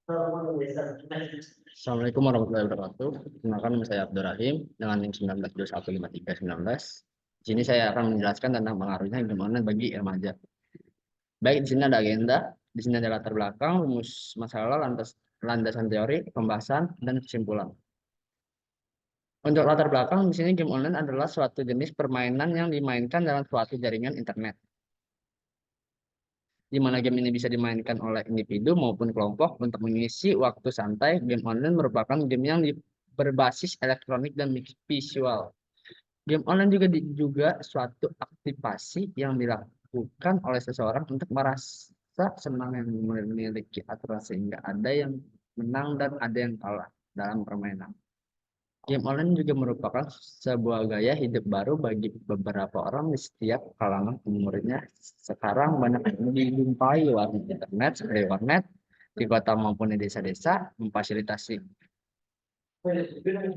Assalamualaikum warahmatullahi wabarakatuh. Kenalkan nama saya Abdul Rahim dengan NIM 19215319. Di sini saya akan menjelaskan tentang pengaruhnya game online bagi remaja. Baik, di sini ada agenda, di sini ada latar belakang, rumus masalah, landasan teori, pembahasan, dan kesimpulan. Untuk latar belakang, di sini game online adalah suatu jenis permainan yang dimainkan dalam suatu jaringan internet, di mana game ini bisa dimainkan oleh individu maupun kelompok untuk mengisi waktu santai. Game online merupakan game yang berbasis elektronik dan visual. Game online juga suatu aktivasi yang dilakukan oleh seseorang untuk merasa senang, yang memiliki aturan sehingga ada yang menang dan ada yang kalah dalam permainan. Game online juga merupakan sebuah gaya hidup baru bagi beberapa orang di setiap kalangan umurnya. Sekarang banyak dijumpai warnet internet seperti warnet di kota maupun di desa-desa memfasilitasi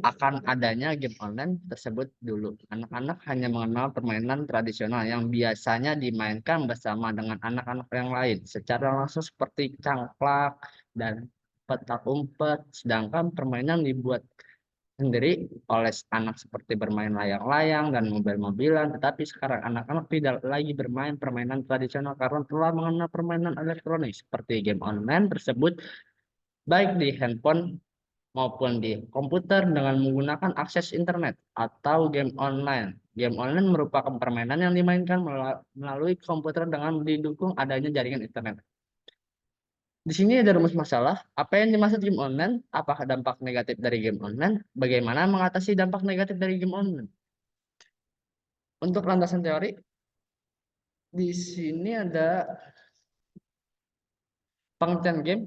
akan adanya game online tersebut dulu. Anak-anak hanya mengenal permainan tradisional yang biasanya dimainkan bersama dengan anak-anak yang lain secara langsung seperti cangklak dan petak umpet, sedangkan permainan dibuat sendiri oleh anak seperti bermain layang-layang dan mobil-mobilan. Tetapi sekarang anak-anak tidak lagi bermain permainan tradisional karena telah mengenal permainan elektronik seperti game online tersebut, baik di handphone maupun di komputer dengan menggunakan akses internet atau game online. Game online merupakan permainan yang dimainkan melalui komputer dengan didukung adanya jaringan internet. Di sini ada rumus masalah. Apa yang dimaksud game online? Apakah dampak negatif dari game online? Bagaimana mengatasi dampak negatif dari game online? Untuk landasan teori, di sini ada pengertian game.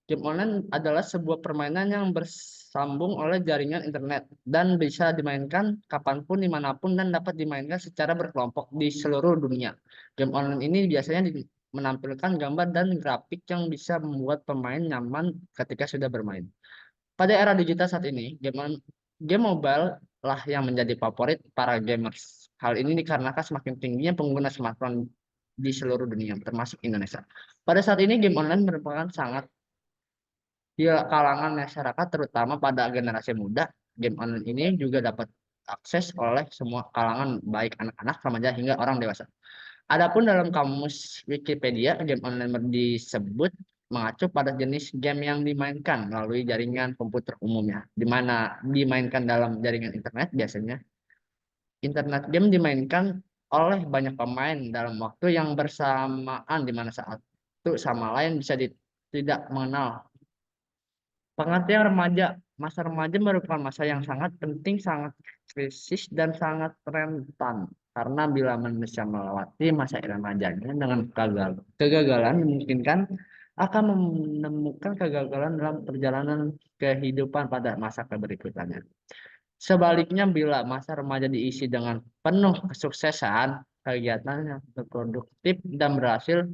Game online adalah sebuah permainan yang bersambung oleh jaringan internet dan bisa dimainkan kapanpun, dimanapun, dan dapat dimainkan secara berkelompok di seluruh dunia. Game online ini biasanya menampilkan gambar dan grafik yang bisa membuat pemain nyaman ketika sudah bermain. Pada era digital saat ini, game mobile lah yang menjadi favorit para gamers. Hal ini dikarenakan semakin tingginya pengguna smartphone di seluruh dunia, termasuk Indonesia. Pada saat ini, game online merupakan sangat di kalangan masyarakat, terutama pada generasi muda. Game online ini juga dapat akses oleh semua kalangan, baik anak-anak, remaja, hingga orang dewasa. Adapun dalam kamus Wikipedia, game online disebut mengacu pada jenis game yang dimainkan melalui jaringan komputer umumnya, di mana dimainkan dalam jaringan internet biasanya. Internet game dimainkan oleh banyak pemain dalam waktu yang bersamaan, di mana satu sama lain bisa tidak mengenal. Pengertian remaja. Masa remaja merupakan masa yang sangat penting, sangat krisis, dan sangat rentan. Karena bila manusia melewati masa remajanya dengan kegagalan, memungkinkan akan menemukan kegagalan dalam perjalanan kehidupan pada masa berikutnya. Sebaliknya, bila masa remaja diisi dengan penuh kesuksesan, kegiatan yang produktif dan berhasil,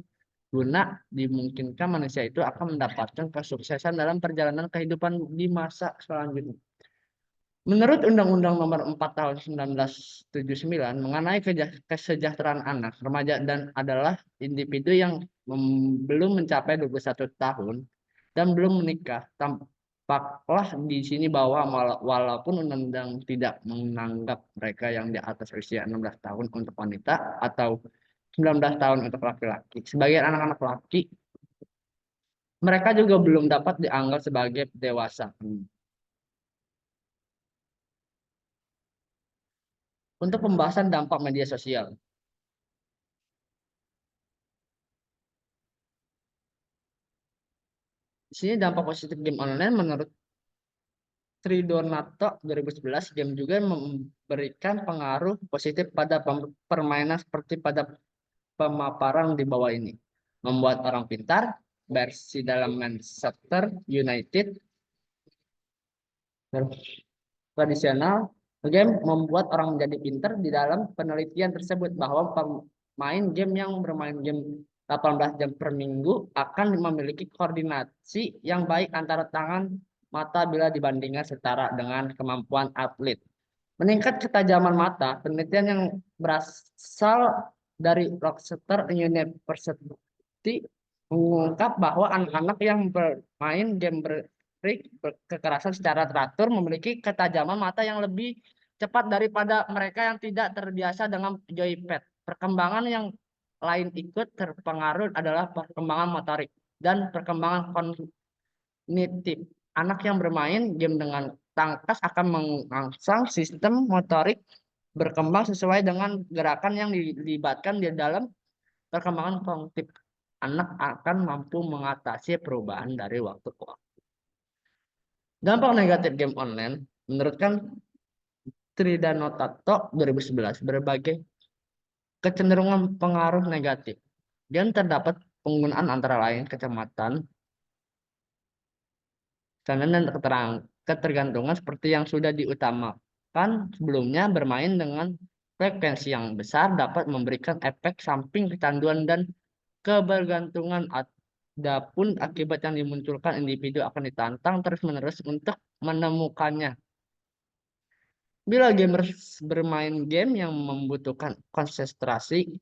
guna dimungkinkan manusia itu akan mendapatkan kesuksesan dalam perjalanan kehidupan di masa selanjutnya. Menurut Undang-Undang Nomor 4 Tahun 1979 mengenai kesejahteraan anak, remaja dan adalah individu yang belum mencapai 21 tahun dan belum menikah. Tampaklah di sini bahwa walaupun undang-undang tidak menganggap mereka yang di atas usia 16 tahun untuk wanita atau 19 tahun untuk laki-laki sebagai anak-anak laki, mereka juga belum dapat dianggap sebagai dewasa. Untuk pembahasan dampak media sosial. Di sini dampak positif game online menurut Tridonato 2011, game juga memberikan pengaruh positif pada permainan seperti pada pemaparan di bawah ini. Membuat orang pintar, versi dalam Manchester United tradisional, game membuat orang menjadi pintar. Di dalam penelitian tersebut bahwa pemain game yang bermain game 18 jam per minggu akan memiliki koordinasi yang baik antara tangan mata bila dibandingkan setara dengan kemampuan atlet. Meningkat ketajaman mata, penelitian yang berasal dari Rochester University mengungkap bahwa anak-anak yang bermain game kekerasan secara teratur memiliki ketajaman mata yang lebih cepat daripada mereka yang tidak terbiasa dengan joypad. Perkembangan yang lain ikut terpengaruh adalah perkembangan motorik dan perkembangan kognitif. Anak yang bermain game dengan tangkas akan merangsang sistem motorik berkembang sesuai dengan gerakan yang dilibatkan di dalam perkembangan kognitif. Anak akan mampu mengatasi perubahan dari waktu ke waktu. Dampak negatif game online, menurut kan Tridano Tato 2011, berbagai kecenderungan pengaruh negatif. Dan terdapat penggunaan antara lain kecamatan, dan ketergantungan seperti yang sudah diutamakan sebelumnya. Bermain dengan frekuensi yang besar dapat memberikan efek samping kecanduan dan kebergantungan. Adapun akibat yang dimunculkan individu akan ditantang terus-menerus untuk menemukannya. Bila gamers bermain game yang membutuhkan konsentrasi,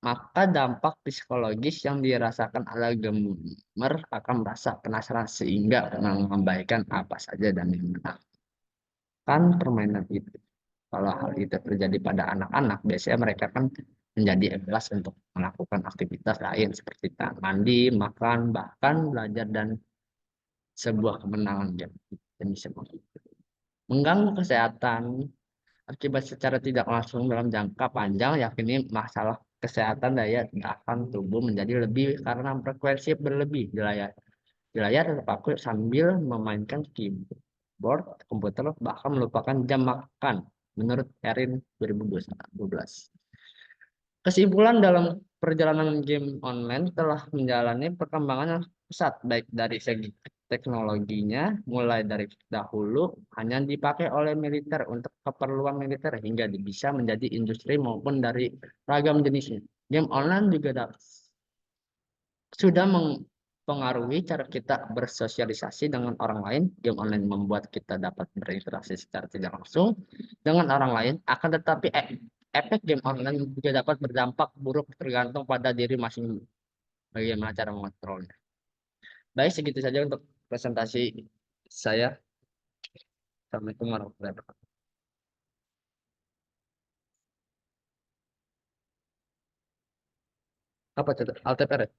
maka dampak psikologis yang dirasakan oleh gamer akan merasa penasaran sehingga mengabaikan apa saja dan dimenangkan permainan itu. Kalau hal itu terjadi pada anak-anak, biasanya mereka kan menjadi enggas untuk melakukan aktivitas lain seperti mandi, makan, bahkan belajar dan sebuah kemenangan game. Jenis seperti itu. Mengganggu kesehatan akibat secara tidak langsung dalam jangka panjang, yakni masalah kesehatan daya tahan tubuh menjadi lebih karena frekuensi berlebih di layar terpaku sambil memainkan keyboard komputer, bahkan melupakan jam makan, menurut Erin 2012. Kesimpulan dalam perjalanan game online telah menjalani perkembangan yang pesat, baik dari segi teknologinya, mulai dari dahulu hanya dipakai oleh militer untuk keperluan militer hingga bisa menjadi industri maupun dari ragam jenisnya. Game online juga sudah mempengaruhi cara kita bersosialisasi dengan orang lain. Game online membuat kita dapat berinteraksi secara tidak langsung dengan orang lain. Akan tetapi efek game online juga dapat berdampak buruk tergantung pada diri masing bagaimana cara mengontrolnya. Baik, segitu saja untuk presentasi saya. Assalamualaikum warahmatullahi wabarakatuh. Apa itu? Alt Tab R ya?